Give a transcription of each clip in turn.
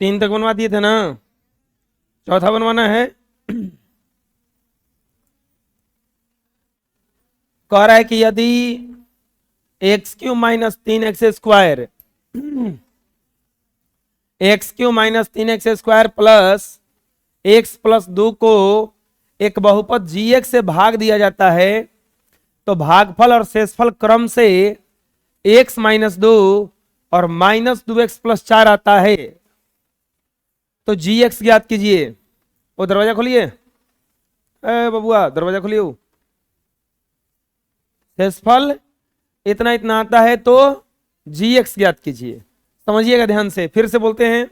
3 तक बनवा दिए थे ना, चौथा बनवाना है। कह रहा है कि यदि x³ minus 3x² x³ minus 3x² plus x plus 2 को एक बहुपद gx से भाग दिया जाता है, तो भागफल और शेषफल क्रम से x माइनस 2 और माइनस 2x प्लस 4 आता है। तो gx ज्ञात कीजिए। वो दरवाजा खोलिए, बबुआ दरवाजा खोलिए। शेषफल इतना इतना आता है, तो gx ज्ञात कीजिए। समझिएगा ध्यान से, फिर से बोलते हैं।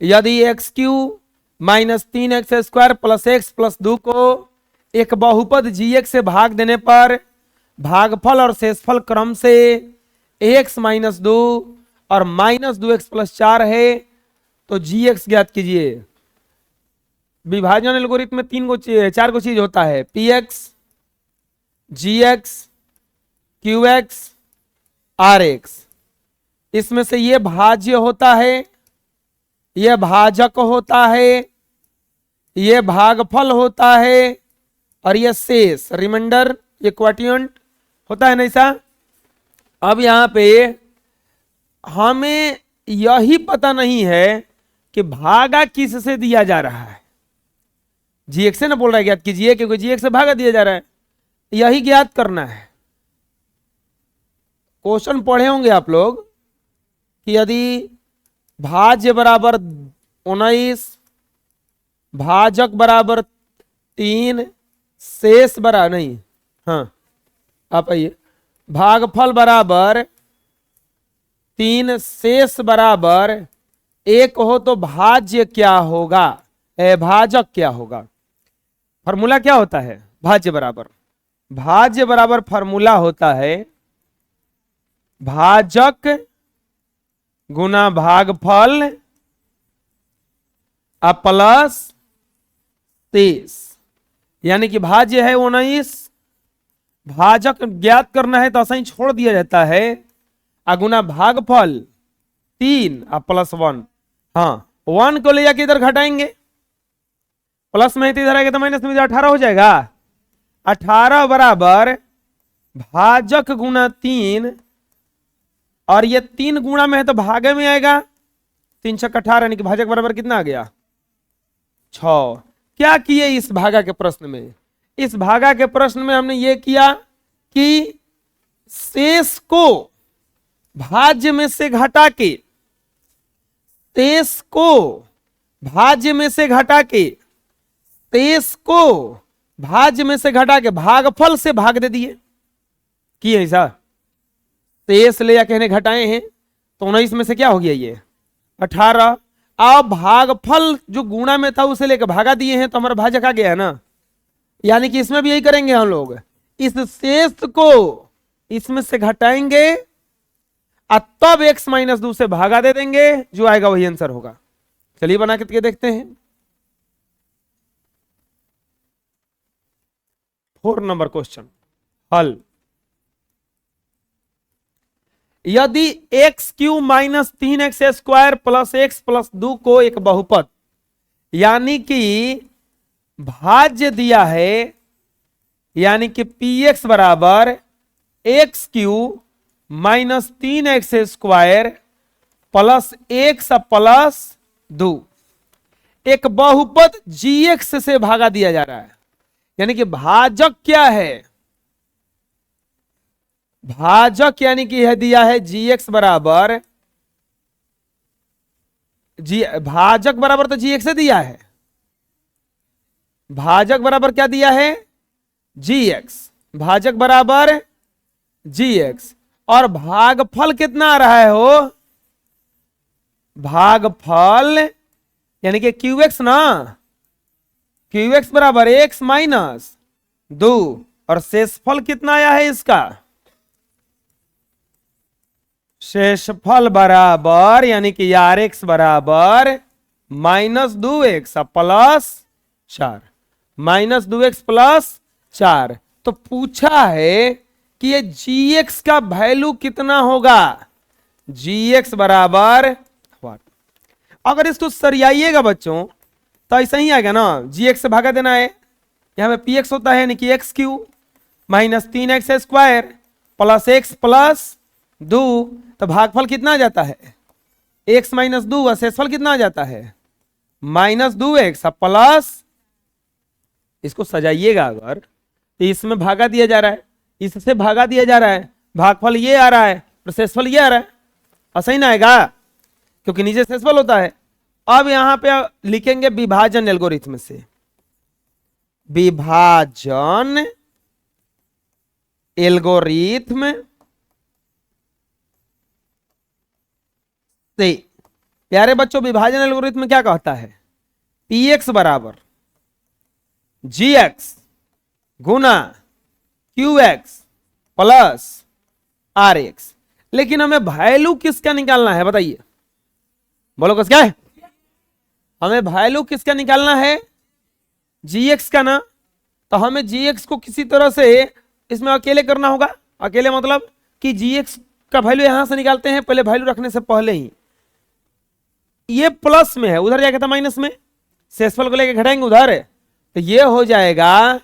यदि x³ minus 3x² plus x plus 2 को एक बहुपद gx से भाग देने पर भागफल और शेषफल क्रम से x माइनस 2 और माइनस 2x प्लस 4 है, तो gx ज्ञात कीजिए। विभाजन एल्गोरिथम में 4 को चीज होता है, px, gx, qx, rx। इसमें से ये भाज्य होता है, ये भाजक होता है, ये भागफल होता है, और ये शेष रिमाइंडर, ये क्वोटिएंट होता है ना ऐसा। अब यहां पे हमें यही पता नहीं है कि भागा किस से दिया जा रहा है। gx से ना बोल रहा है ज्ञात कीजिए, क्योंकि gx से भागा दिया जा रहा है, यही ज्ञात करना है। क्वेश्चन पढ़े होंगे आप लोग कि यदि भाज्य बराबर 19, भाजक बराबर 3, शेष बराबर नहीं, हाँ आप आइए, भागफल बराबर 3, शेष बराबर 1 हो तो भाज्य क्या होगा, भाजक क्या होगा। फॉर्मूला क्या होता है भाज्य बराबर फॉर्मूला होता है भाजक गुना भागफल प्लस शेष। यानी कि भाज्य है 19, भाजक ज्ञात करना है तो ऐसा ही छोड़ दिया जाता है, गुना भागफल 3 प्लस 1। हाँ 1 को ले जाके इधर घटाएंगे, प्लस में इधर आएगा तो माइनस में 18 हो जाएगा। 18 बराबर भाजक गुना 3, और ये 3 गुणा में है तो भागे में आएगा, 3 छक 18, यानी कि भाजक बराबर कितना आ गया 6। क्या किए इस भागा के प्रश्न में, इस भागा के प्रश्न में हमने ये किया कि शेष को भाज्य में से घटा के, शेष को भाज्य में से घटा के, शेष को भाज्य में से घटा के भागफल से भाग दे दिए। किए ऐसा, शेष ले या कहने घटाए हैं, तो 19 में से क्या हो गया ये 18। अब भागफल जो गुणा में था उसे लेकर भागा दिए हैं, तो हमारा भाजक आ गया है ना। यानी कि इसमें भी यही करेंगे हम लोग, इस शेष को इसमें से घटाएंगे और तब x माइनस 2 से भागा दे देंगे, जो आएगा वही आंसर होगा। चलिए बना के देखते हैं। 4 नंबर क्वेश्चन हल। यदि x³ minus 3x² plus x plus 2 को एक बहुपद यानी कि भाज्य दिया है, यानी कि px बराबर x³ minus 3x² plus x plus 2 एक बहुपद gx से भागा दिया जा रहा है। यानी कि भाजक क्या है, भाजक यानी कि है दिया है gx बराबर भाजक बराबर तो gx से दिया है, भाजक बराबर क्या दिया है gx, भाजक बराबर gx, और भागफल कितना आ रहा है हो, भागफल यानी कि qx ना, qx बराबर x माइनस 2, और शेषफल कितना आया है इसका, शेषफल बराबर यानी कि rx बराबर minus 2x plus 4, minus 2x plus 4। तो पूछा है कि ये gx का वैल्यू कितना होगा, gx बराबर अगर इसको सरियाइएगा बच्चों तो ऐसा ही आएगा ना, जी एक्स से भागा देना है, यहाँ पे पी एक्स होता है यानी कि x Q minus 3x square plus X plus 2, तो भागफल कितना आ जाता है, x माइनस 2, और शेषफल कितना आ जाता है माइनस 2x प्लस, इसको सजाइएगा अगर तो इसमें भागा दिया जा रहा है, इससे भागा दिया जा रहा है, भागफल ये आ रहा है और शेषफल ये आ रहा है, ऐसा ही ना आएगा क्योंकि नीचे शेषफल होता है। अब यहां पे लिखेंगे विभाजन एल्गोरिथम से, विभाजन एल्गोरिथम से। प्यारे बच्चों विभाजन एल्गोरिथम क्या कहता है, पी एक्स बराबर जी एक्स गुना Q X plus R X. लेकिन हमें वैल्यू किसका निकालना है बताइए, बोलो किसका है, हमें वैल्यू किसका निकालना है, जी एक्स का ना। तो हमें जी एक्स को किसी तरह से इसमें अकेले करना होगा, अकेले मतलब कि जी एक्स का वैल्यू यहां से निकालते हैं पहले, वैल्यू रखने से पहले ही ये प्लस में है, उधर जाएगा था माइनस में, शेषफल को लेके घटाएंगे उधर, तो ये हो जाएगा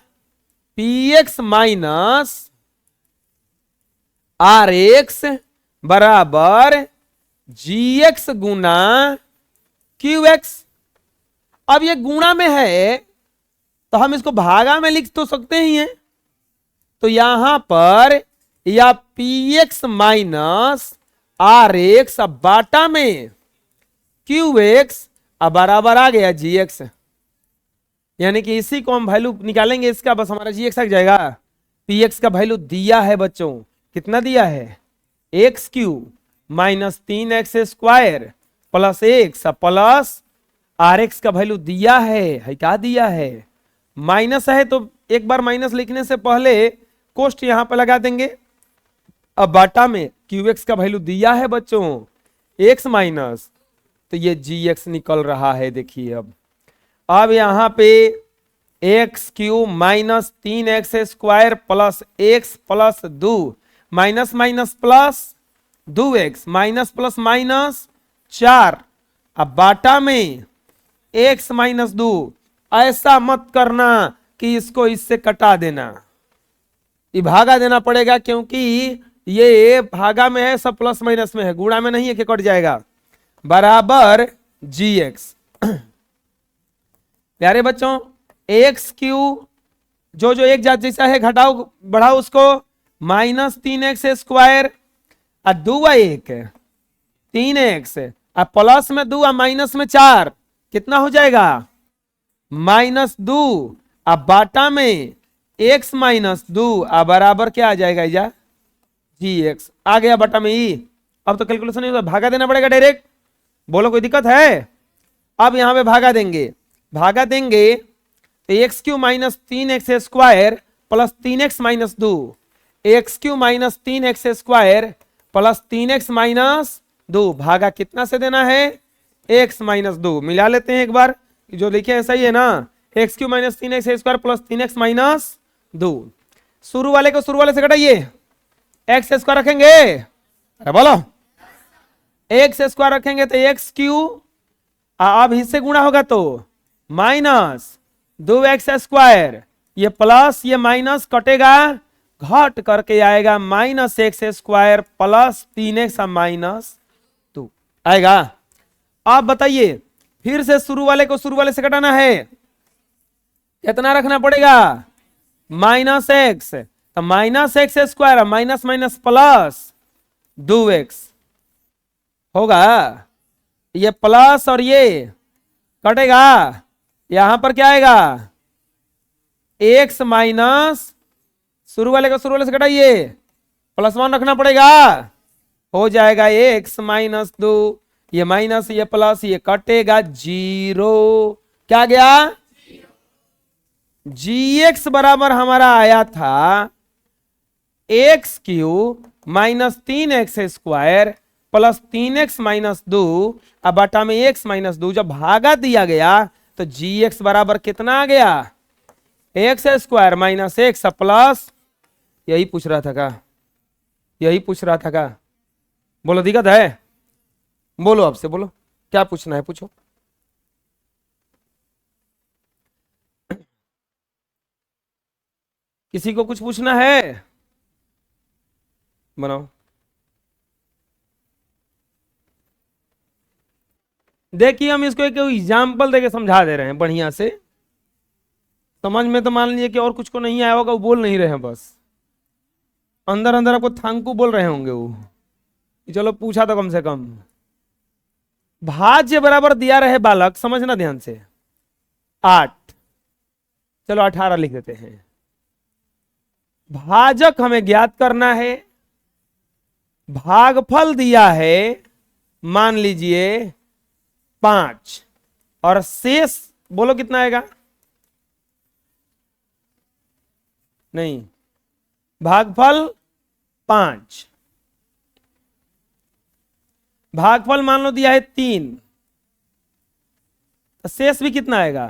P X minus R X बराबर जी एक्स गुना क्यू एक्स। अब ये गुणा में है तो हम इसको भागा में लिख तो सकते ही हैं, तो यहां पर या P X minus R X बाटा में क्यू एक्स अब बराबर आ गया जी एक्स, यानी कि इसी को हम वैल्यू निकालेंगे इसका, बस हमारा जी एक्स आ जाएगा। पी एक्स का वैल्यू दिया है बच्चों, कितना दिया है, X Q minus 3x square plus X plus R X का वैल्यू दिया है क्या दिया है, माइनस है तो एक बार माइनस लिखने से पहले कोष्ट यहां पर लगा देंगे। अब बाटा में क्यू एक्स का वैल्यू दिया है बच्चों एक्स माइनस, तो ये जी एक्स निकल रहा है। देखिए अब यहां पे x Q minus 3x square plus X plus 2 minus minus plus 2x minus plus minus 4, अब बाटा में x माइनस 2। ऐसा मत करना कि इसको इससे कटा देना, ये भागा देना पड़ेगा क्योंकि ये भागा में है, सब प्लस माइनस में है, गुणा में नहीं है कि कट जाएगा, बराबर जी एक्स। प्यारे बच्चों एक्स क्यू जो जो एक जात जैसा है घटाओ बढ़ाओ उसको, माइनस 3x स्क्वायर और 2 3x और प्लस में 2 और माइनस में 4, कितना हो जाएगा माइनस 2, अब बाटा में x माइनस 2 और बराबर क्या आ जाएगा इजा जी एक्स आ गया बाटा में ई। अब तो कैलकुलेशन नहीं होता, भागा देना पड़ेगा डायरेक्ट, बोलो कोई दिक्कत है। अब यहां पे भागा देंगे तो x Q minus 3x square plus 3x minus 2, x Q minus 3x square plus 3x minus 2, भागा कितना से देना है x माइनस 2। मिला लेते हैं एक बार, जो लिखे है सही है ना, x Q minus 3x square plus 3x minus 2, शुरू वाले को शुरू वाले से घटाइए, एक्स स्क्वायर रखेंगे, अरे बोलो एक्स स्क्वायर रखेंगे तो एक्स क्यू, अब इससे गुणा होगा तो माइनस 2x स्क्वायर, ये प्लस ये माइनस कटेगा, घट करके आएगा minus x square plus 3x minus 2 आएगा। आप बताइए फिर से शुरू वाले को शुरू वाले से घटाना है, कितना रखना पड़ेगा माइनस एक्स, तो minus x square minus minus plus 2x होगा, ये प्लस और ये कटेगा, यहां पर क्या आएगा x माइनस शुरू वाले को शुरू वाले से घटाइए, प्लस 1 रखना पड़ेगा, हो जाएगा x माइनस 2, ये माइनस ये प्लस ये कटेगा 0, क्या गया जी एक्स बराबर हमारा आया था x Q minus 3x square plus 3x minus 2, अब बटा में x माइनस 2, जब भागा दिया गया तो जी एक्स बराबर कितना आ गया x square minus x plus, यही पूछ रहा था का, बोलो दिक्कत है, बोलो आपसे बोलो क्या पूछना है पूछो। किसी को कुछ पूछना है? बनाओ। देखिए हम इसको एक एग्जाम्पल देके समझा दे रहे हैं बढ़िया से। समझ में तो मान लीजिए कि और कुछ को नहीं आया होगा, वो बोल नहीं रहे हैं, बस अंदर अंदर आपको थैंकू बोल रहे होंगे वो कि चलो पूछा तो कम से कम। भाज्य बराबर दिया रहे बालक, समझना ध्यान से, 8, चलो 18 लिख देते हैं। भाजक हमें ज्ञात करना है, भागफल दिया है मान लीजिए 5, और शेष बोलो कितना आएगा? नहीं, भागफल 5, भागफल मान लो दिया है 3, तो शेष भी कितना आएगा?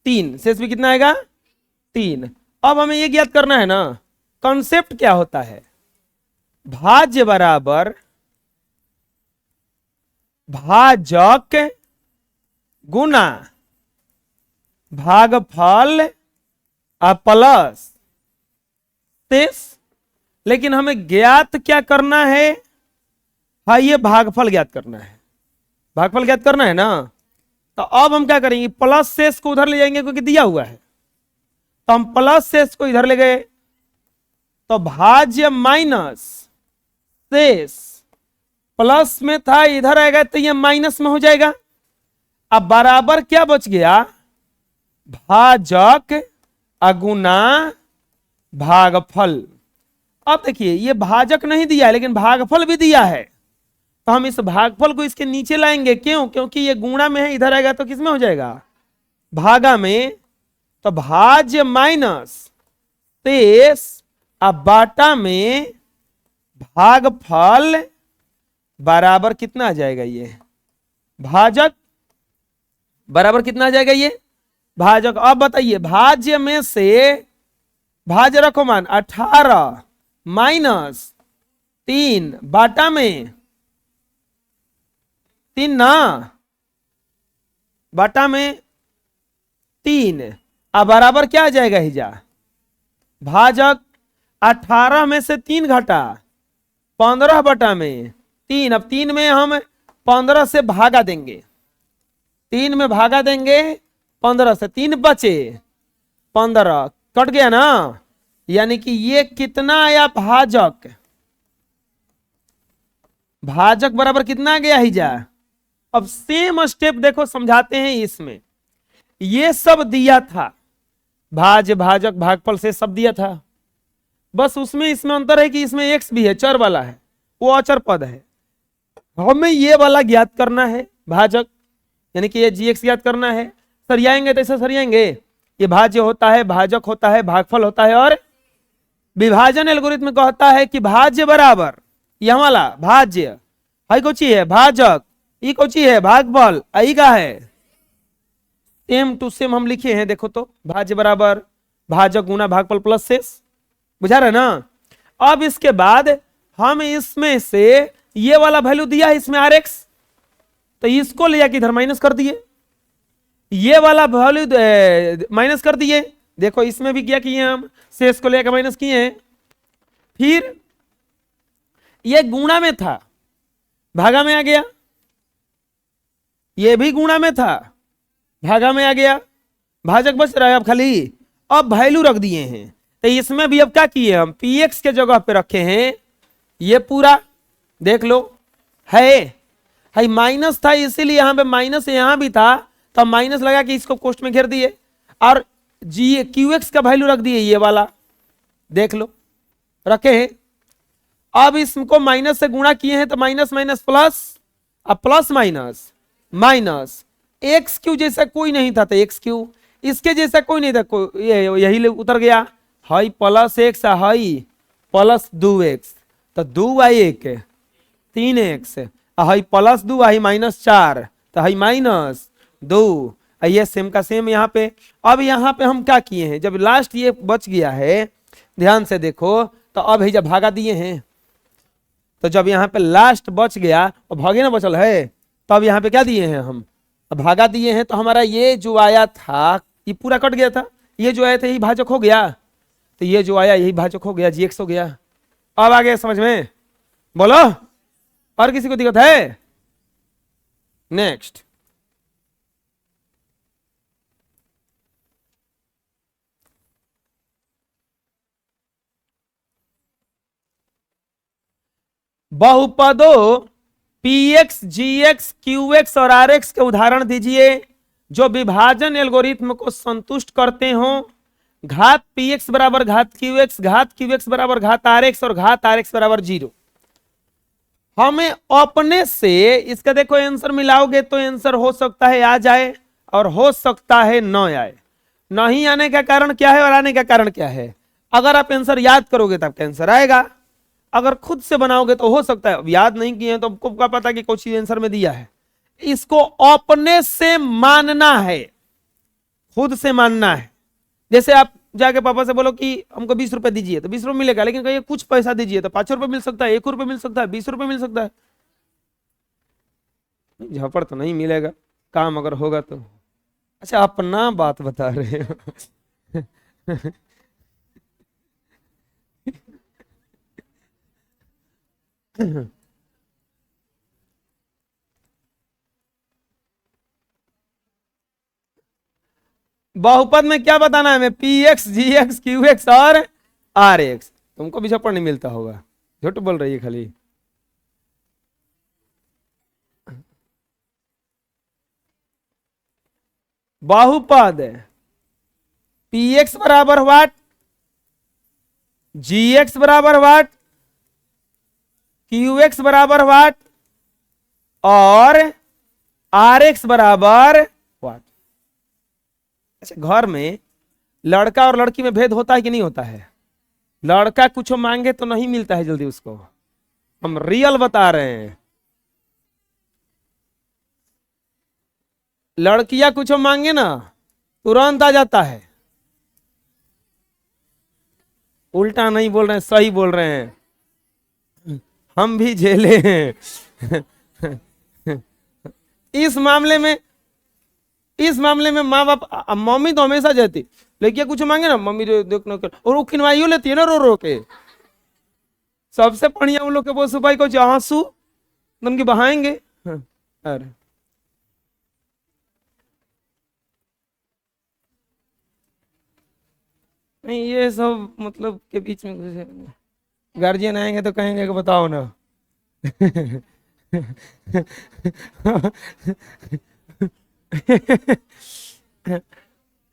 3, शेष भी कितना आएगा? 3। अब हमें यह ज्ञात करना है ना, कॉन्सेप्ट क्या होता है? भाज्य बराबर भाजक गुना भागफल प्लस शेष। लेकिन हमें ज्ञात क्या करना है? हाँ, ये भागफल ज्ञात करना है, भागफल ज्ञात करना है ना। तो अब हम क्या करेंगे? प्लस शेष को उधर ले जाएंगे क्योंकि दिया हुआ है, तो हम प्लस शेष को इधर ले गए, तो भाज्य माइनस शेष प्लस में था, इधर आएगा तो ये माइनस में हो जाएगा। अब बराबर क्या बच गया? भाजक अगुना भागफल। अब देखिए ये भाजक नहीं दिया है लेकिन भागफल भी दिया है, तो हम इस भागफल को इसके नीचे लाएंगे। क्यों? क्योंकि ये गुणा में है, इधर आएगा तो किस में हो जाएगा? भागा में। तो भाज्य माइनस शेष अब बाटा में भागफल बराबर कितना आ जाएगा? ये भाजक बराबर कितना आ जाएगा? ये भाजक। अब बताइए, भाज्य में से भाज्य रखो मान 18 माइनस 3 बाटा में 3 ना, बाटा में 3, अब बराबर क्या आ जाएगा? हिजा भाजक 18 में से 3 घटा 15 बटा में 3। अब 3 में हम 15 से भागा देंगे, 3 में भागा देंगे 15 से, 3 बचे 15, कट गया ना। यानी कि ये कितना आया? भाजक, भाजक बराबर कितना आ गया? हिजा। अब सेम स्टेप देखो समझाते हैं इसमें। ये सब दिया था, भाज्य भाजक भागफल से सब दिया था, बस उसमें इसमें अंतर है कि इसमें एक्स भी है, चर वाला है, वो अचर पद है। हमें ये वाला ज्ञात करना है, भाजक, यानी कि ये जी एक्स ज्ञात करना है। सरियाएंगे तो ऐसे सरियाएंगे, ये भाज्य होता है, भाजक होता है, भागफल होता है, और विभाजन एल्गोरिथम कहता है कि भाज्य बराबर यह वाला भाज्य, हाई कोची है भाजक, ई कोची है भागफल, आई का है सेम टू सेम हम लिखे हैं। देखो तो भाज्य बराबर भाजक गुना भागफल प्लस शेष, बुझा रहे ना। अब इसके बाद हम इसमें से ये वाला वैल्यू दिया है इसमें आर एक्स, तो इसको ले जाके इधर माइनस कर दिए, ये वाला वैल्यू माइनस कर दिए। देखो इसमें भी क्या किए हम? शेष को लेकर माइनस किए हैं। फिर ये गुणा में था, भागा में आ गया, ये भी गुणा में था, भागा में आ गया, भाजक बच रहा है अब खाली। अब वैल्यू रख दिए हैं, तो इसमें भी अब क्या किए हम? पी एक्स के जगह पे रखे हैं ये पूरा, देख लो है माइनस था इसीलिए यहां पे माइनस, यहां भी था तो माइनस लगा के इसको कोष्ट में घेर दिए, और जी क्यू एक्स का वैल्यू रख दिए ये वाला, देख लो रखे हैं। अब इसको माइनस से गुणा किए हैं तो माइनस माइनस प्लस, अब plus minus minus, x Q जैसा कोई नहीं था तो एक्स क्यू, इसके जैसा कोई नहीं था, यही उतर गया, high plus x high plus 2x, तो 2y1 3x, high plus 2 high minus 4, तो हाई माइनस 2, ये सेम का सेम यहाँ पे। अब यहाँ पे हम क्या किए हैं? जब लास्ट ये बच गया है, ध्यान से देखो, तो अब जब भागा दिए हैं, तो जब यहाँ पे लास्ट बच गया और भागे ना बचल है, तब यहाँ पे क्या दिए हैं हम, अब भागा दिए हैं, तो हमारा ये जो आया था ये पूरा कट गया था, ये जो आया था यही भाजक हो गया, तो ये जो आया यही भाजक हो गया, GX हो गया। अब आ गया समझ में, बोलो और किसी को दिक्कत है? नेक्स्ट, बहुपदों PX, GX, QX और RX के उदाहरण दीजिए जो विभाजन एल्गोरिथ्म को संतुष्ट करते हो। घात PX बराबर घात QX, घात QX बराबर घात RX और घात RX बराबर 0। हमें अपने से इसका देखो आंसर मिलाओगे तो आंसर हो सकता है आ जाए और हो सकता है न आए। नहीं आने का कारण क्या है और आने का कारण क्या है? अगर आप आंसर याद करोगे तब का आंसर आएगा, अगर खुद से बनाओगे तो हो सकता है, अब याद नहीं किए तो आपको क्या पता कि कुछ आंसर में दिया है। इसको अपने से मानना है, खुद से मानना है। जैसे आप जाके पापा से बोलो कि हमको 20 रुपए दीजिए, तो 20 रुपए मिलेगा, लेकिन कहिए कुछ पैसा दीजिए तो 5 रुपए मिल सकता है, 1 रुपए मिल सकता है, 20 रुपए मिल सकता है। झपड़ तो नहीं मिलेगा, काम अगर होगा तो। अच्छा अपना बात बता रहे हो बहुपद में क्या बताना है हमें? PX, GX, QX और RX। तुमको भी झपड़ नहीं मिलता होगा, झूठ बोल रही है खाली। बहुपद PX बराबर व्हाट, GX बराबर व्हाट, QX बराबर व्हाट और RX बराबर व्हाट। अच्छा घर में लड़का और लड़की में भेद होता है कि नहीं होता है? लड़का कुछ मांगे तो नहीं मिलता है जल्दी उसको, हम रियल बता रहे हैं। लड़कियां कुछ मांगे ना तुरंत आ जाता है। उल्टा नहीं बोल रहे हैं, सही बोल रहे हैं, हम भी झेले हैं इस मामले में माँ बाप, मम्मी तो हमेशा जाती, लेकिन कुछ मांगे ना मम्मी देखना कर, और वो खिलवाइयो लेती है ना रो रो के। सबसे बढ़िया उन लोग के बोल सुपाई को आंसू तुम की बहाएंगे। अरे नहीं, ये सब मतलब के बीच में गार्जियन आएंगे तो कहेंगे कि बताओ ना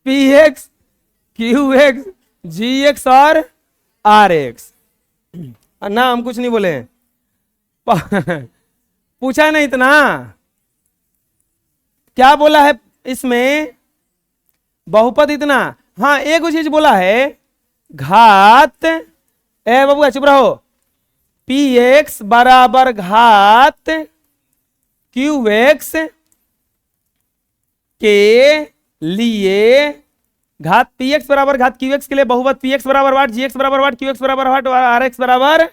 PX, QX, GX और RX ना, हम कुछ नहीं बोले पूछा नहीं इतना, क्या बोला है इसमें? बहुपद इतना। हाँ एक चीज बोला है, घात, ए बाबू चुप रहो, PX बराबर घात QX के लिए, घात PX बराबर घात QX के लिए बहुपद PX बराबर वाट, GX बराबर वाट, QX बराबर वाट और RX बराबर,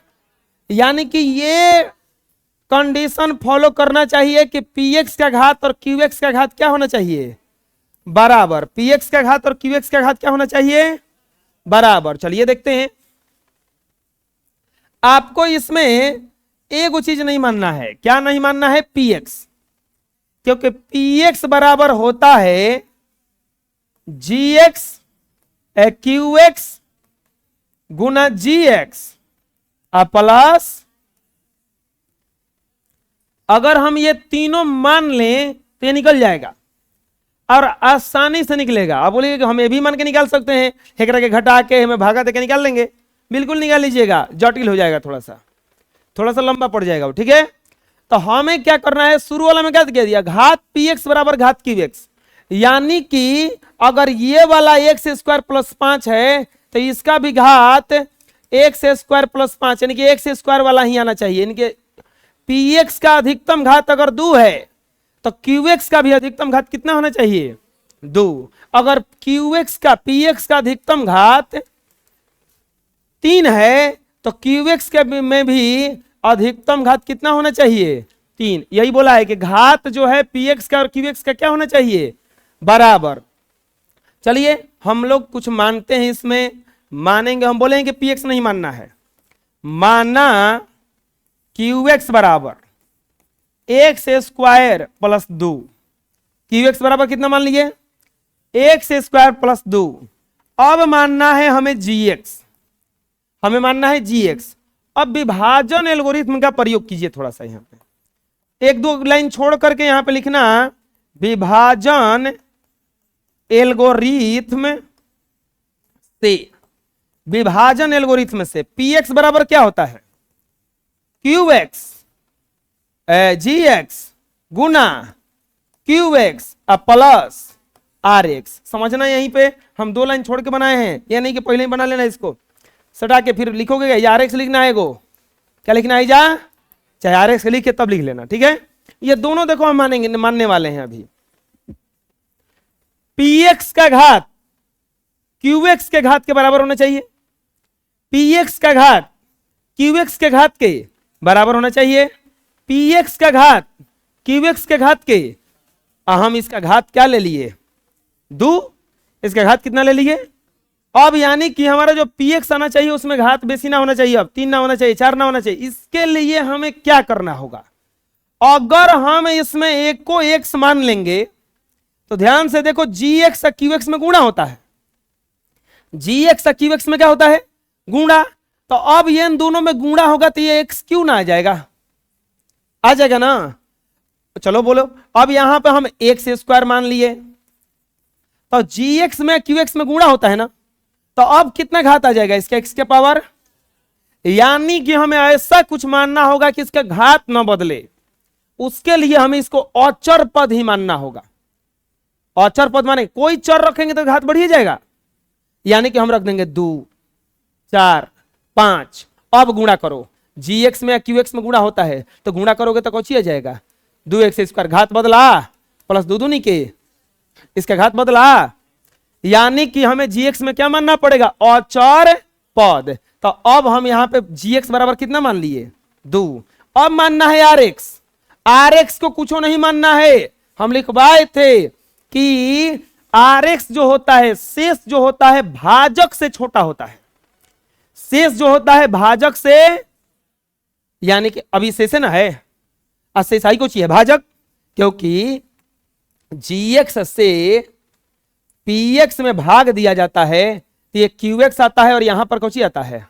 यानी कि ये कंडीशन फॉलो करना चाहिए कि PX का घात और QX का घात क्या होना चाहिए? बराबर। PX का घात और QX का घात क्या होना चाहिए? बराबर। चलिए देखते हैं, आपको इसमें एक चीज नहीं मानना है। क्या नहीं मानना है? PX, क्योंकि PX बराबर होता है GX QX गुना GX प्लस, अगर हम ये तीनों मान लें तो ये निकल जाएगा और आसानी से निकलेगा। आप बोलिए कि हम ये भी मान के निकाल सकते हैं, हेकरा के घटा के हमें भागा देके निकाल लेंगे, बिल्कुल निकाल लीजिएगा, जटिल हो जाएगा, थोड़ा सा लंबा पड़ जाएगा, ठीक है। तो हमें क्या करना है, शुरू वाला में क्या कह दिया, घात PX बराबर घात QX, यानी कि अगर ये वाला x स्क्वायर प्लस 5 है तो इसका भी घात x स्क्वायर प्लस 5, यानी कि x स्क्वायर वाला ही आना चाहिए। यानी कि PX का अधिकतम घात अगर 2 है तो QX का भी अधिकतम घात कितना होना चाहिए? 2। अगर PX का अधिकतम घात 3 है तो QX के में भी अधिकतम घात कितना होना चाहिए 3। यही बोला है कि घात जो है px का और qx का क्या होना चाहिए बराबर। चलिए हम लोग कुछ मानते हैं, इसमें मानेंगे, हम बोलेंगे कि px नहीं मानना है, माना qx बराबर एक्स स्क्वायर प्लस 2। qx बराबर कितना मान लिए एक्स स्क्वायर प्लस 2। अब मानना है हमें gx, हमें मानना है gx। अब विभाजन एल्गोरिथ्म का प्रयोग कीजिए थोड़ा सा, यहां पे एक दो लाइन छोड़ करके यहां पे लिखना विभाजन एल्गोरिथ्म से, विभाजन एल्गोरिथ्म से px बराबर क्या होता है qx gx गुना qx प्लस rx। समझना, यहीं पे हम 2 लाइन छोड़ के बनाए हैं, ये नहीं कि पहले ही बना लेना, इसको सटा के फिर लिखोगे या rx लिखना है, गो क्या लिखना है, जा चाहे rx लिख के तब लिख लेना, ठीक है। ये दोनों देखो हम मानने वाले हैं अभी। px का घात qx के घात के बराबर होना चाहिए, px का घात qx के घात के बराबर होना चाहिए, px का घात qx के घात के, हम इसका घात क्या ले लिए 2, इसका घात कितना ले लिए। अब यानी कि हमारा जो px आना चाहिए उसमें घात बेसी ना होना चाहिए, अब 3 ना होना चाहिए, 4 ना होना चाहिए। इसके लिए हमें क्या करना होगा, अगर हम इसमें एक को x मान लेंगे तो ध्यान से देखो gx qx में गुणा होता है, gx qx में क्या होता है गुणा। तो अब ये इन दोनों में गुणा होगा तो ये x क्यों ना आ जाएगा, आ जाएगा ना। चलो बोलो, अब यहां पे हम एक्स स्क्वायर मान लिए, तो gx में qx में गुणा होता है ना, तो अब कितना घात आ जाएगा इसके x के पावर। यानी कि हमें ऐसा कुछ मानना होगा कि इसका घात न बदले, उसके लिए हमें इसको अचर पद ही मानना होगा। अचर पद माने कोई चर रखेंगे तो घात बढ़ ही जाएगा, यानी कि हम रख देंगे 2 4 5। अब गुणा करो, gx में qx में गुणा होता है तो गुणा करोगे तो कौन आ जाएगा 2x स्क्वायर, घात बदला प्लस 2 दूनी के, इसका घात बदला, यानी कि हमें gx में क्या मानना पड़ेगा अचर पद। तो अब हम यहां पे gx बराबर कितना मान लिए 2। अब मानना है rx, rx को कुछ नहीं मानना है, हम लिखवाए थे कि rx जो होता है, शेष जो होता है भाजक से छोटा होता है, शेष जो होता है भाजक से, यानी कि अभी शेष है ना है, शेष आई को चाहिए भाजक, क्योंकि gx से px में भाग दिया जाता है तो ये qx आता है और यहां पर कौन आता है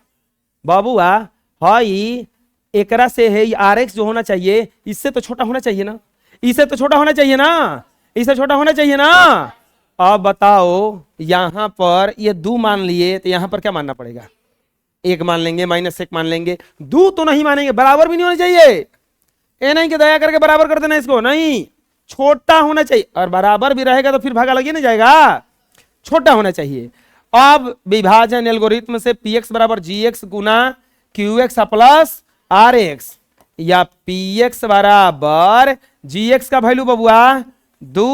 बाबूआ, हाई एकरा से है rx जो होना चाहिए इससे तो छोटा होना चाहिए ना, इससे तो छोटा होना चाहिए ना, इससे छोटा होना चाहिए ना। अब बताओ यहां पर ये 2 मान लिए तो यहां पर क्या मानना पड़ेगा 1 मान लेंगे, -1 मान लेंगे, 2 तो नहीं मानेंगे, बराबर भी नहीं होना चाहिए, ये नहीं कि दया करके बराबर कर देना इसको, नहीं छोटा होना चाहिए, और बराबर भी रहेगा तो फिर भागा लगे नहीं जाएगा, छोटा होना चाहिए। अब विभाजन एल्गोरिथ्म से px बराबर gx गुना qx प्लस rx, या px बराबर gx का वैल्यू बबुआ 2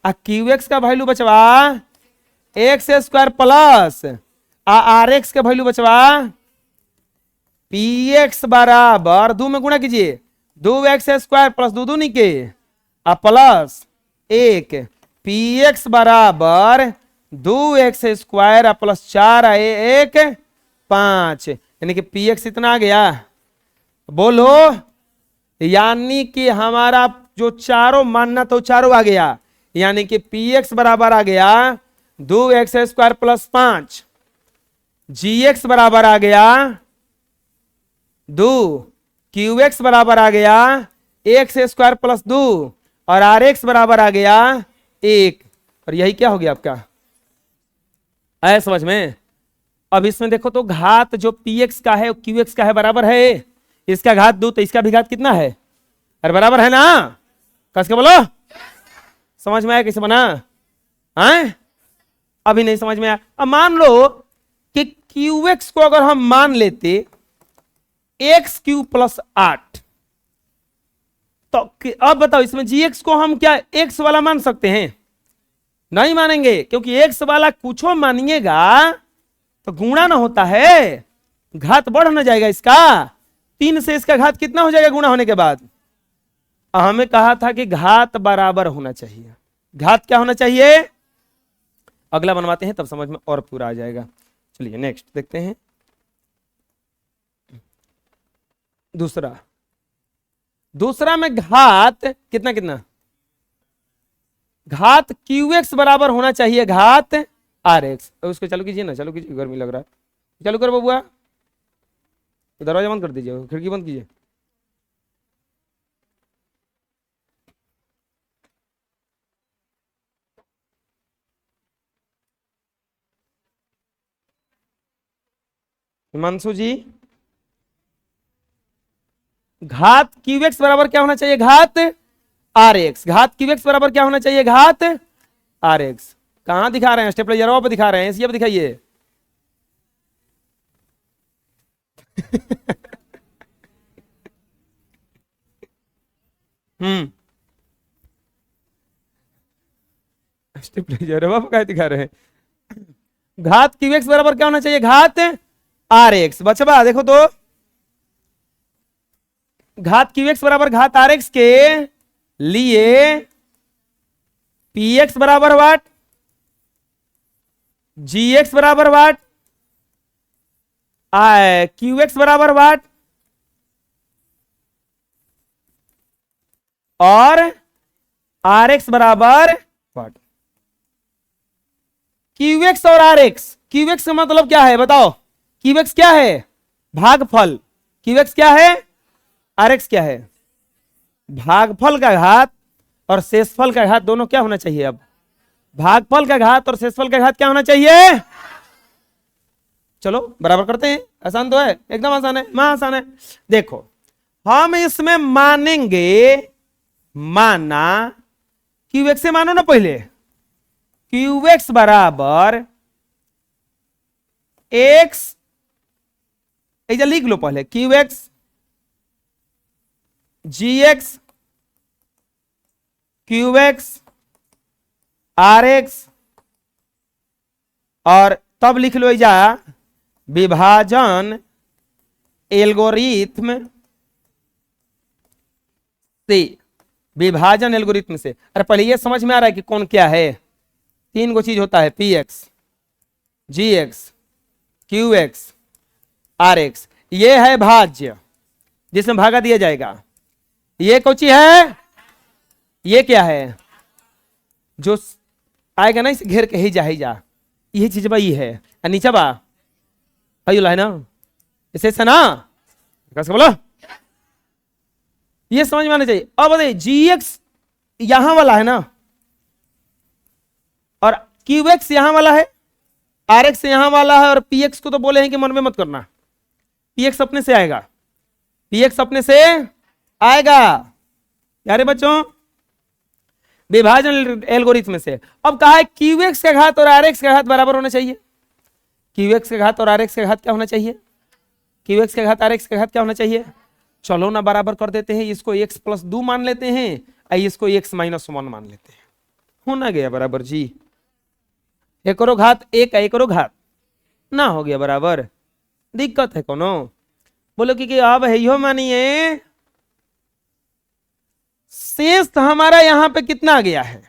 और qx का वैल्यू बचवा एक्स स्क्वायर प्लस rx का वैल्यू बचवा px बराबर 2 में गुणा कीजिए 2x स्क्वायर प्लस 2 दूनी के प्लस 1, px बराबर 2x स्क्वायर प्लस 4 1 5, यानी कि px इतना आ गया, बोलो, यानी कि हमारा जो चारों मानना तो चारों आ गया, यानी कि px बराबर आ गया 2x स्क्वायर प्लस 5, gx बराबर आ गया 2, qx बराबर आ गया x स्क्वायर प्लस 2 और rx बराबर आ गया 1, और यही क्या हो गया आपका, आया समझ में। अब इसमें देखो तो घात जो px का है qx का है बराबर है, इसका घात 2 तो इसका भी घात कितना है, अरे बराबर है ना, कस के बोलो, समझ में आया कैसे बना है, अभी नहीं समझ में आया। अब मान लो कि qx को अगर हम मान लेते x³ प्लस 8, तो अब बताओ इसमें gx को हम क्या x वाला मान सकते हैं, नहीं मानेंगे, क्योंकि x वाला कुछ मानिएगा तो गुणा ना होता है, घात बढ़ ना जाएगा इसका, 3 से इसका घात कितना हो जाएगा गुणा होने के बाद? हमें कहा था कि घात बराबर होना चाहिए। घात क्या होना चाहिए? अगला बनवाते हैं तब समझ में और पूरा आ जाएगा। चलिए नेक्स्ट देखते हैं। दूसरा में घात कितना कितना, घात QX बराबर होना चाहिए घात RX। उसको चालू कीजिए ना, चालू कीजिए, गर्मी लग रहा है। चालू कर बबुआ, दरवाजा बंद कर दीजिए, खिड़की बंद कीजिए। हिमांशु जी, घात QX बराबर क्या होना चाहिए? घात RX। घात QX बराबर क्या होना चाहिए? घात RX। कहां दिखा रहे हैं? स्टेपलाइजर पे दिखा रहे हैं, इसी पे दिखाइए। स्टेपलाइजर पे क्या दिखा रहे हैं? घात QX बराबर क्या होना चाहिए? घात RX। बचवा देखो तो, घात QX बराबर घात RX के लिए PX बराबर वाट, GX बराबर वाट, QX बराबर वाट और RX बराबर वाट। QX और RX, QX का मतलब क्या है बताओ? QX क्या है? भागफल। QX क्या है? RX क्या है? भागफल का घात और शेषफल का घात दोनों क्या होना चाहिए? अब भागफल का घात और शेषफल का घात क्या होना चाहिए? चलो बराबर करते हैं। आसान तो है, एकदम आसान है, आसान है। देखो हम इसमें मानेंगे, माना QX से मानो ना पहले, QX बराबर X, ऐसा लिख लो पहले, QX GX QX RX और तब लिख लो जा विभाजन एल्गोरिथम से, विभाजन एल्गोरिथम से। अरे पहले ये समझ में आ रहा है कि कौन क्या है? 3 गो चीज होता है, PX GX QX RX। ये है भाज्य जिसमें भागा दिया जाएगा। ये कोची है? ये क्या है? जो आएगा ना इसे घेर के ही जा यही चीज भाई है। नीचे बा है ना, इसे ना कैसे बोलो, ये समझ में आना चाहिए। अब बताइए GX यहां वाला है ना और QX यहां वाला है, RX यहां वाला है और PX को तो बोले हैं कि मन में मत करना, PX अपने से आएगा, PX अपने से आएगा यारे बच्चों, विभाजन एल्गोरिथम से। अब कहा है QX का घात और RX का घात बराबर होना चाहिए। QX का घात और RX का घात क्या होना चाहिए? QX का घात RX का घात क्या होना चाहिए? चलो ना बराबर कर देते हैं, इसको x प्लस 2 मान लेते हैं, इसको x माइनस 1 मान लेते हैं। होना गया बराबर जी। एक करो घात एक, एक करो घात ना, हो गया बराबर। दिक्कत है कोनो? बोलो कि अब है यो मानिए शेष हमारा यहां पे कितना आ गया है?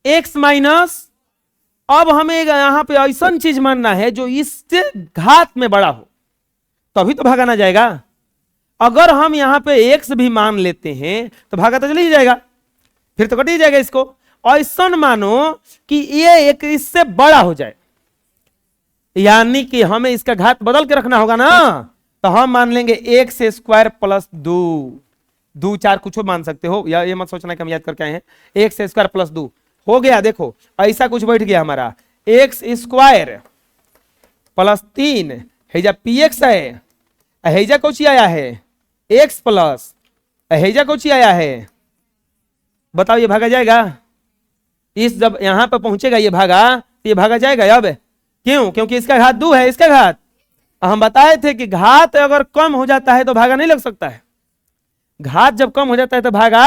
x minus. अब हमें यहां पे ऐसा चीज मानना है जो इससे घात में बड़ा हो, तभी तो भागा ना जाएगा। अगर हम यहां पे x भी मान लेते हैं तो भागा तो चल ही जाएगा, फिर तो कट ही जाएगा इसको। ऐसा मानो कि ये एक इससे बड़ा हो जाए, यानी कि हमें इसका घात बदल के रखना होगा ना, तो हम मान लेंगे x स्क्वायर प्लस 2 4 कुछ मान सकते हो, या ये मत सोचना कि हम याद करके आए हैं। x स्क्वायर प्लस 2 हो गया। देखो ऐसा कुछ बैठ गया हमारा, x स्क्वायर प्लस 3 हैजा PX है, हैजा कुछ आया है x प्लस, हैजा कुछ आया है। बताओ ये भागा जाएगा? इस जब यहां पर पहुंचेगा ये भागा, तो ये भागा जाएगा। अब क्यों? क्योंकि इसका घात 2 है, इसका घात। हम बताए थे कि घात अगर कम हो जाता है तो भागा नहीं लग सकता है, घात जब कम हो जाता है तो भागा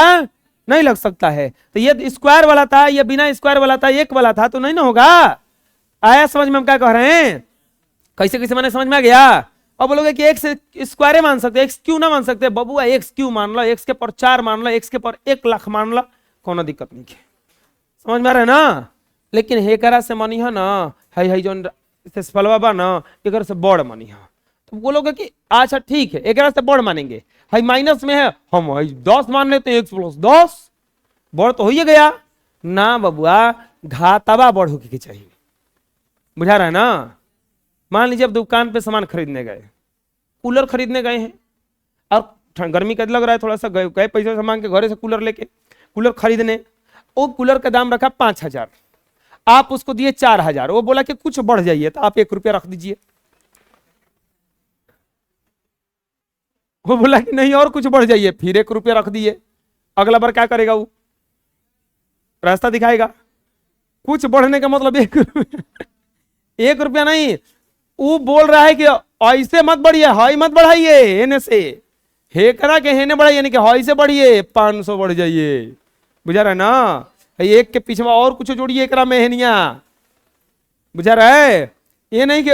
नहीं लग सकता है। तो ये स्क्वायर वाला था, ये बिना स्क्वायर वाला था, एक वाला था, तो नहीं ना होगा। आया समझ में हम क्या कह रहे हैं? कैसे कैसे मैंने समझ में आ गया? और बोलोगे कि एक्स स्क्वायर मान सकते, एक्स क्यू ना मान सकते, बबुआ एक्स क्यू मान लो, एक्स के पर 4 मान लो, एक्स के पर 1 लाख मान लो, कोनो दिक्कत नहीं है। समझ में आ रहा है ना। लेकिन हेकरा से मानी है ना, है जो फलवा बा ना, एक से बड़ मानी है, तो बोलोगे कि अच्छा ठीक है एक से बड़ मानेंगे, हाई माइनस में है हम 10 मान लेते हैं, एक्स प्लस 10 बड़ तो हो ही गया ना बबुआ, घातवा बड़ होके चाहिए। बुझा रहा है ना। मान लीजिए अब दुकान पे सामान खरीदने गए, कूलर खरीदने गए हैं, और गर्मी का लग रहा है थोड़ा सा, गए पैसे सामान के घरे से कूलर लेके, कूलर खरीदने, वो कूलर का दाम रखा 5,000, आप उसको दिए 4,000, वो बोला कि कुछ बढ़ जाइए, तो आप 1 रुपया रख दीजिए। वो बोला कि नहीं और कुछ बढ़ जाइए, फिर 1 रुपया रख दिए। अगला बार क्या करेगा, वो रास्ता दिखाएगा। कुछ बढ़ने का मतलब 1 रुपया, 1 रुपया नहीं, वो बोल रहा है कि ऐसे मत बढ़िए, हाई मत बढ़ाइए, हेने से हेकरा के हेने बढ़ाइए, यानी कि हाई से बढ़िए 500 बढ़ जाइए। बुझा रहा है ना। एक के पीछे और कुछ जोड़िए एकरा में हेनिया। बुझा रहा है। ये नहीं कि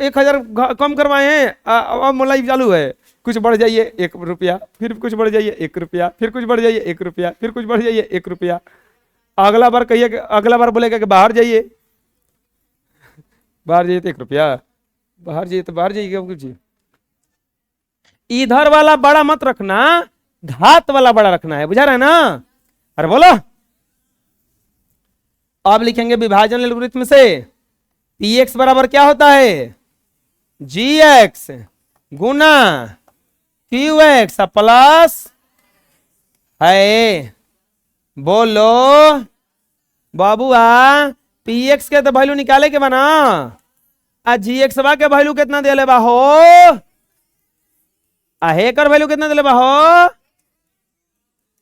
1,000 कम करवाए हैं, अब मलाई चालू है, कुछ बढ़ जाइए 1 रुपया, फिर कुछ बढ़ जाइए 1 रुपया, फिर कुछ बढ़ जाइए 1 रुपया, फिर कुछ बढ़ जाइए 1 रुपया। अगला बार कहिए, अगला बार बोलेगा कि बाहर जाइए, बाहर जाइए तो 1 रुपया, बाहर जाइए तो बाहर जाइए कुछ। इधर वाला बड़ा मत रखना, घात वाला बड़ा रखना है। बुझा रहा है ना। अरे बोलो। अब लिखेंगे विभाजन एल्गोरिथम से px बराबर क्या होता है, gx गुना qx प्लस है, बोलो बाबूआ, px के तो वैल्यू निकाले के बना, gx के वैल्यू कितना दे ले बा हो, हेकर वैल्यू कितना दे ले बा हो,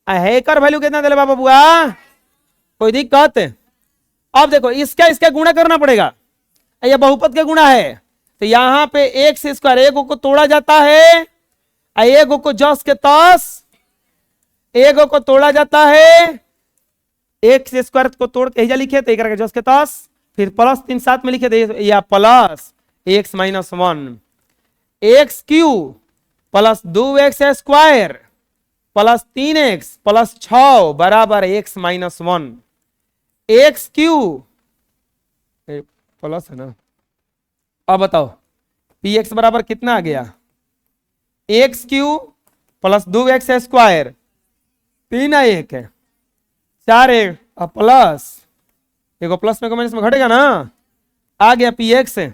हेकर वैल्यू कितना दे ले बा बाबूआ, कोई दिक्कत। अब देखो इसका इसका गुणा करना पड़ेगा, ये बहुपद के गुणा है, तो यहां पे एक्स स्क्वायर, एक को तोड़ा जाता है, एक को जस के तस, एक को तोड़ा जाता है, एक्स स्क्वायर को तोड़ के लिखे तो एक जस के तस, फिर प्लस 3 साथ में लिखे थे, या plus x minus 1, x Q plus 2x square plus 3x plus 6 बराबर x minus 1, x Q plus है ना। अब बताओ px बराबर कितना आ गया, x Q plus 2x square, 3 1 है 4 1 प्लस एगो प्लस में माइनस में घटेगा ना, आ गया px,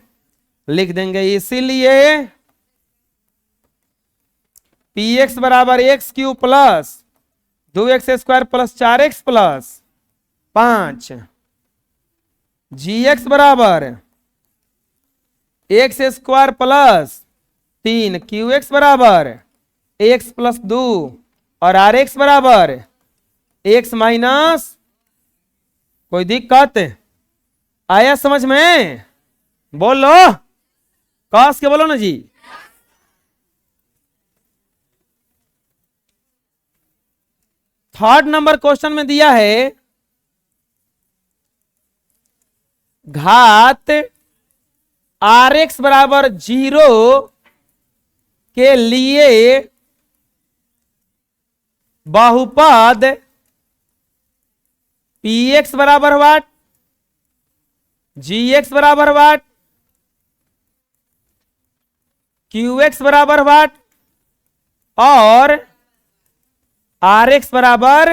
लिख देंगे इसीलिए px बराबर x Q plus 2x square plus 4x plus 5, gx बराबर एक्स स्क्वायर प्लस 3, qx बराबर x प्लस 2 और rx बराबर x माइनस, कोई दिक्कत आया समझ में, बोलो कस के बोलो ना जी। थर्ड नंबर क्वेश्चन में दिया है घात rx बराबर 0 के लिए बहुपद px बराबर वाट, gx बराबर वाट, qx बराबर वाट और rx बराबर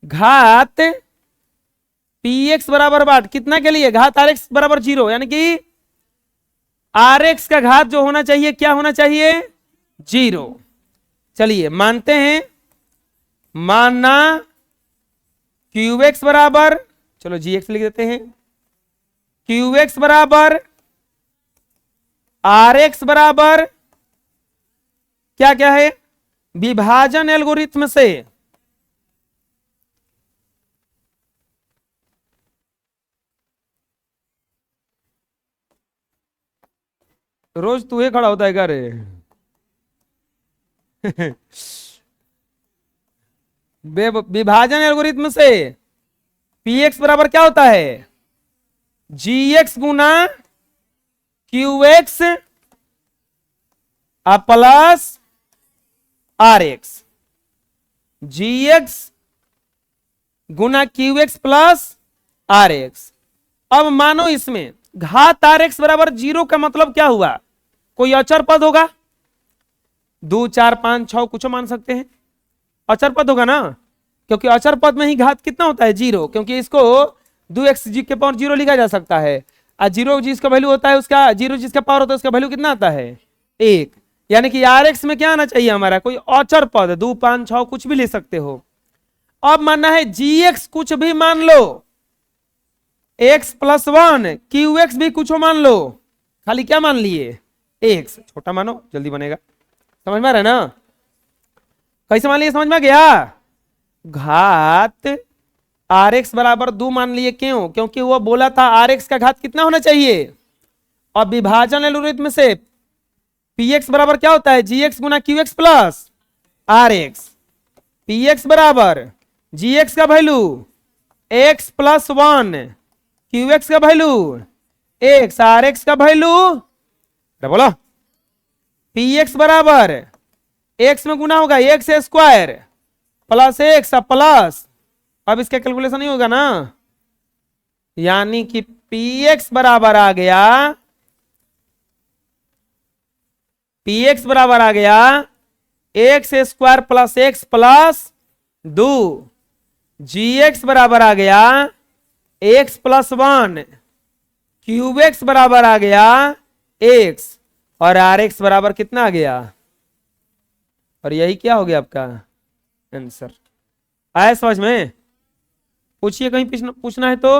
घात px बराबर वाट, कितना के लिए, घात rx बराबर 0, यानी कि rx का घात जो होना चाहिए क्या होना चाहिए, 0। चलिए मानते हैं, मानना qx बराबर, चलो gx लिख देते हैं, qx बराबर rx बराबर क्या क्या है, विभाजन एल्गोरिथम से रोज तू ही खड़ा होता है क्या रे विभाजन एल्गोरिथम से px बराबर क्या होता है, gx गुना qx अब plus R X, G X गुना Q X plus R X. अब मानो इसमें घात आर एक्स बराबर 0 का मतलब क्या हुआ? कोई अचर पद होगा, 2 4 5 6 कुछ मान सकते हैं, अचर पद होगा ना, क्योंकि अचर पद में ही घात कितना होता है? 0, क्योंकि इसको 2x जी के पावर 0 लिखा जा सकता है, और 0 जिसका वैल्यू होता है उसका 0 जिसका पावर होता है उसका वैल्यू कितना आता है? 1। यानी कि आर एक्स में क्या आना चाहिए हमारा? कोई अचर पद, 2 5 6 कुछ भी ले सकते हो। अब मानना है जी एक्स कुछ भी मान लो, x प्लस 1, क्यू एक्स भी कुछ मान लो, खाली क्या मान लिए? x। छोटा मानो जल्दी बनेगा, समझ में आ रहा है ना? कैसे मान लिए, समझ में आ गया? घात आर एक्स बराबर 2 मान लिए, क्यों? क्योंकि वो बोला था आर एक्स का घात कितना होना चाहिए। और विभाजन एल्गोरिथम से पी एक्स बराबर क्या होता है? जी एक्स गुना Q X plus R X. P X बराबर जी एक्स का value X plus 1, Q X का वैल्यू एक्स, आर एक्स का वैल्यू बोलो पी एक्स बराबर एक्स में गुना होगा X square plus X plus, अब इसका कैलकुलेशन नहीं होगा ना, यानी कि पी एक्स बराबर आ गया, पी एक्स बराबर आ गया x square plus X plus 2, जी एक्स बराबर आ गया एक्स प्लस 1, क्यूब एक्स बराबर आ गया एक्स, और आर एक्स बराबर कितना आ गया? और यही क्या हो गया आपका आंसर। आया समझ में? पूछिए, कहीं पूछना है तो।